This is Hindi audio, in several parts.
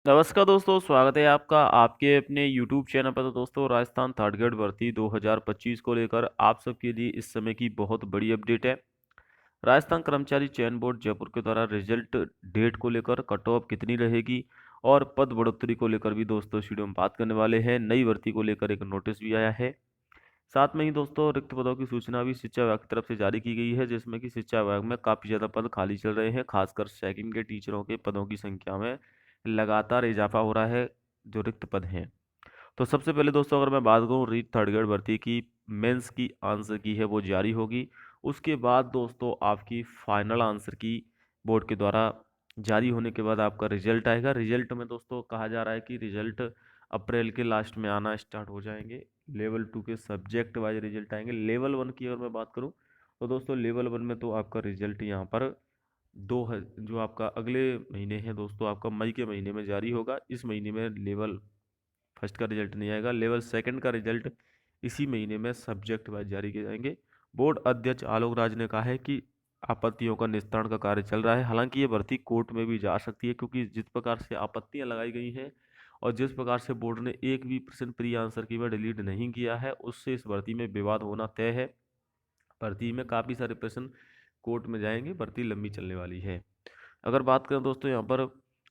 नमस्कार दोस्तों, स्वागत है आपका आपके अपने यूट्यूब चैनल पर। तो दोस्तों, राजस्थान थर्ड ग्रेड भर्ती 2025 को लेकर आप सबके लिए इस समय की बहुत बड़ी अपडेट है। राजस्थान कर्मचारी चयन बोर्ड जयपुर के द्वारा रिजल्ट डेट को लेकर कट ऑफ कितनी रहेगी और पद बढ़ोतरी को लेकर भी दोस्तों इस वीडियो में बात करने वाले हैं। नई भर्ती को लेकर एक नोटिस भी आया है। साथ में ही दोस्तों रिक्त पदों की सूचना भी शिक्षा विभाग की तरफ से जारी की गई है, जिसमें कि शिक्षा विभाग में काफ़ी ज़्यादा पद खाली चल रहे हैं। खासकर सेकंड के टीचरों के पदों की संख्या में लगातार इजाफा हो रहा है, जो रिक्त पद हैं। तो सबसे पहले दोस्तों अगर मैं बात करूँ रीट थर्ड ग्रेड भर्ती की, मेंस की आंसर की है वो जारी होगी। उसके बाद दोस्तों आपकी फाइनल आंसर की बोर्ड के द्वारा जारी होने के बाद आपका रिजल्ट आएगा। रिजल्ट में दोस्तों कहा जा रहा है कि रिजल्ट अप्रैल के लास्ट में आना स्टार्ट हो जाएंगे। लेवल 2 के सब्जेक्ट वाइज रिजल्ट आएंगे। लेवल 1 की अगर मैं बात करूँ तो दोस्तों लेवल 1 में तो आपका रिजल्ट यहाँ पर जो आपका अगले महीने है दोस्तों, आपका मई के महीने में जारी होगा। इस महीने में लेवल फर्स्ट का रिजल्ट नहीं आएगा। लेवल सेकंड का रिजल्ट इसी महीने में सब्जेक्ट वाइज जारी किए जाएंगे। बोर्ड अध्यक्ष आलोक राज ने कहा है कि आपत्तियों का निस्तारण का कार्य चल रहा है। हालांकि ये भर्ती कोर्ट में भी जा सकती है, क्योंकि जिस प्रकार से आपत्तियां लगाई गई हैं और जिस प्रकार से बोर्ड ने एक भी प्रश्न प्री आंसर की में डिलीट नहीं किया है, उससे इस भर्ती में विवाद होना तय है। भर्ती में काफ़ी सारे प्रश्न कोर्ट में जाएंगे। भर्ती लंबी चलने वाली है। अगर बात करें दोस्तों यहाँ पर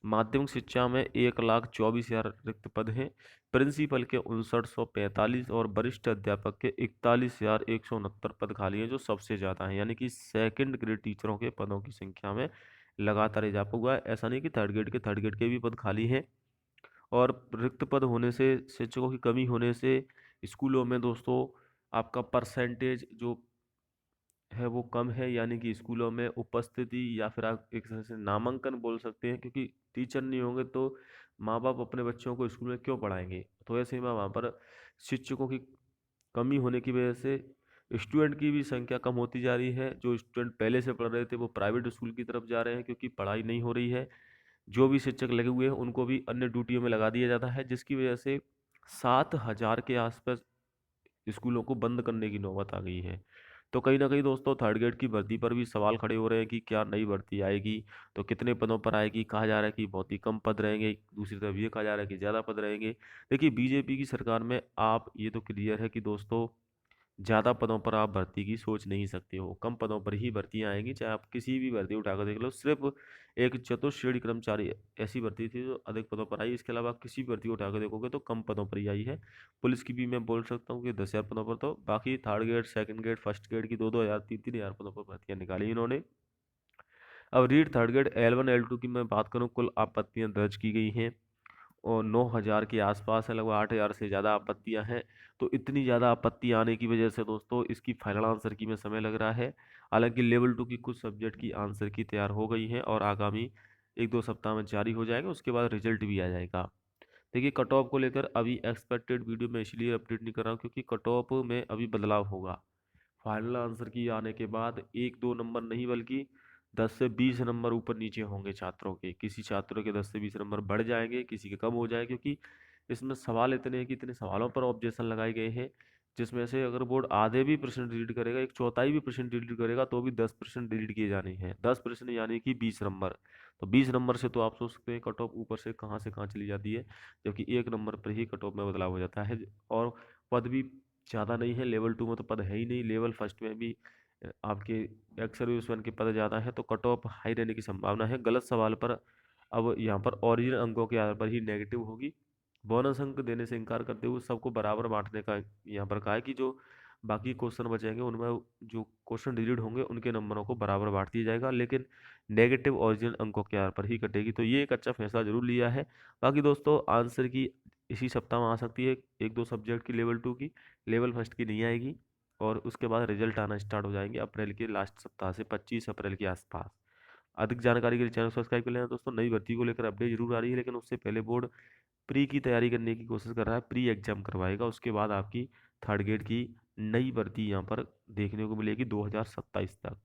माध्यमिक शिक्षा में 1,24,000 रिक्त पद हैं। प्रिंसिपल के 5945 और वरिष्ठ अध्यापक के 41,169 पद खाली हैं, जो सबसे ज़्यादा हैं। यानी कि सेकंड ग्रेड टीचरों के पदों की संख्या में लगातार इजाफा हुआ है। ऐसा नहीं कि थर्ड ग्रेड के भी पद खाली हैं। और रिक्त पद होने से, शिक्षकों की कमी होने से स्कूलों में दोस्तों आपका परसेंटेज जो है वो कम है। यानी कि स्कूलों में उपस्थिति या फिर आप एक तरह से नामांकन बोल सकते हैं, क्योंकि टीचर नहीं होंगे तो माँ बाप अपने बच्चों को स्कूल में क्यों पढ़ाएंगे। तो ऐसे में वहाँ पर शिक्षकों की कमी होने की वजह से स्टूडेंट की भी संख्या कम होती जा रही है। जो स्टूडेंट पहले से पढ़ रहे थे वो प्राइवेट स्कूल की तरफ जा रहे हैं, क्योंकि पढ़ाई नहीं हो रही है। जो भी शिक्षक लगे हुए हैं उनको भी अन्य ड्यूटियों में लगा दिया जाता है, जिसकी वजह से 7,000 के आसपास स्कूलों को बंद करने की नौबत आ गई है। तो कहीं ना कहीं दोस्तों थर्ड ग्रेड की भर्ती पर भी सवाल खड़े हो रहे हैं कि क्या नई भर्ती आएगी तो कितने पदों पर आएगी। कहा जा रहा है कि बहुत ही कम पद रहेंगे, दूसरी तरफ ये कहा जा रहा है कि ज़्यादा पद रहेंगे। देखिए, बीजेपी की सरकार में आप ये तो क्लियर है कि दोस्तों ज़्यादा पदों पर आप भर्ती की सोच नहीं सकते हो। कम पदों पर ही भर्तियां आएंगी। चाहे आप किसी भी भर्ती उठाकर देख लो, सिर्फ एक चतुश्रेणी कर्मचारी ऐसी भर्ती थी जो अधिक पदों पर आई। इसके अलावा किसी भी भर्ती उठाकर देखोगे तो कम पदों पर ही आई है। पुलिस की भी मैं बोल सकता हूँ कि 10,000 पदों पर। तो बाकी third grade, second grade, first grade की 2-2 हज़ार, 3-3 हज़ार पदों पर भर्तियां निकाली इन्होंने। अब read third grade L1 L2 की मैं बात करूँ, कुल आपत्तियां दर्ज की गई हैं और 9,000 के आसपास है। लगभग 8,000 से ज़्यादा आपत्तियां हैं। तो इतनी ज़्यादा आपत्ति आने की वजह से दोस्तों इसकी फाइनल आंसर की में समय लग रहा है। हालांकि लेवल 2 की कुछ सब्जेक्ट की आंसर की तैयार हो गई है और आगामी 1-2 सप्ताह में जारी हो जाएगा। उसके बाद रिजल्ट भी आ जाएगा। देखिए, कट ऑफ को लेकर अभी एक्सपेक्टेड वीडियो में इसलिए अपडेट नहीं कर रहा हूँ, क्योंकि कट ऑफ में अभी बदलाव होगा। फाइनल आंसर की आने के बाद 1-2 नंबर नहीं बल्कि 10 से 20 नंबर ऊपर नीचे होंगे छात्रों के। किसी छात्रों के 10 से 20 नंबर बढ़ जाएंगे, किसी के कम हो जाए, क्योंकि इसमें सवाल इतने हैं कि इतने सवालों पर ऑब्जेक्शन लगाए गए हैं, जिसमें से अगर बोर्ड आधे भी प्रश्न डिलीट करेगा, एक चौथाई भी प्रश्न डिलीट करेगा, तो भी 10 प्रश्न डिलीट किए जाने हैं। 10 प्रश्न यानी कि 20 नंबर। तो 20 नंबर से तो आप सोच सकते हैं कट ऑफ ऊपर से कहाँ चली जाती है, जबकि 1 नंबर पर ही कट ऑफ में बदलाव हो जाता है। और पद भी ज़्यादा नहीं है। लेवल 2 में तो पद है ही नहीं। लेवल फर्स्ट में भी आपके एक्स सर्विसमैन के पद ज़्यादा है, तो कट ऑफ हाई रहने की संभावना है। गलत सवाल पर अब यहाँ पर ओरिजिनल अंकों के आधार पर ही नेगेटिव होगी। बोनस अंक देने से इनकार करते हुए सबको बराबर बांटने का यहाँ पर कहा है कि जो बाकी क्वेश्चन बचेंगे उनमें जो क्वेश्चन डिलीट होंगे उनके नंबरों को बराबर बांट दिया जाएगा, लेकिन नेगेटिव ओरिजिनल अंकों के आधार पर ही कटेगी। तो ये एक अच्छा फैसला जरूर लिया है। बाकी दोस्तों आंसर की इसी सप्ताह में आ सकती है, 1-2 सब्जेक्ट की लेवल 2 की। लेवल फर्स्ट की नहीं आएगी। और उसके बाद रिजल्ट आना स्टार्ट हो जाएंगे अप्रैल के लास्ट सप्ताह से 25 अप्रैल के आसपास। अधिक जानकारी के लिए चैनल सब्सक्राइब कर लेना दोस्तों। नई भर्ती को लेकर अपडेट जरूर आ रही है, लेकिन उससे पहले बोर्ड प्री की तैयारी करने की कोशिश कर रहा है। प्री एग्जाम करवाएगा, उसके बाद आपकी थर्ड ग्रेड की नई भर्ती यहाँ पर देखने को मिलेगी 2027 तक।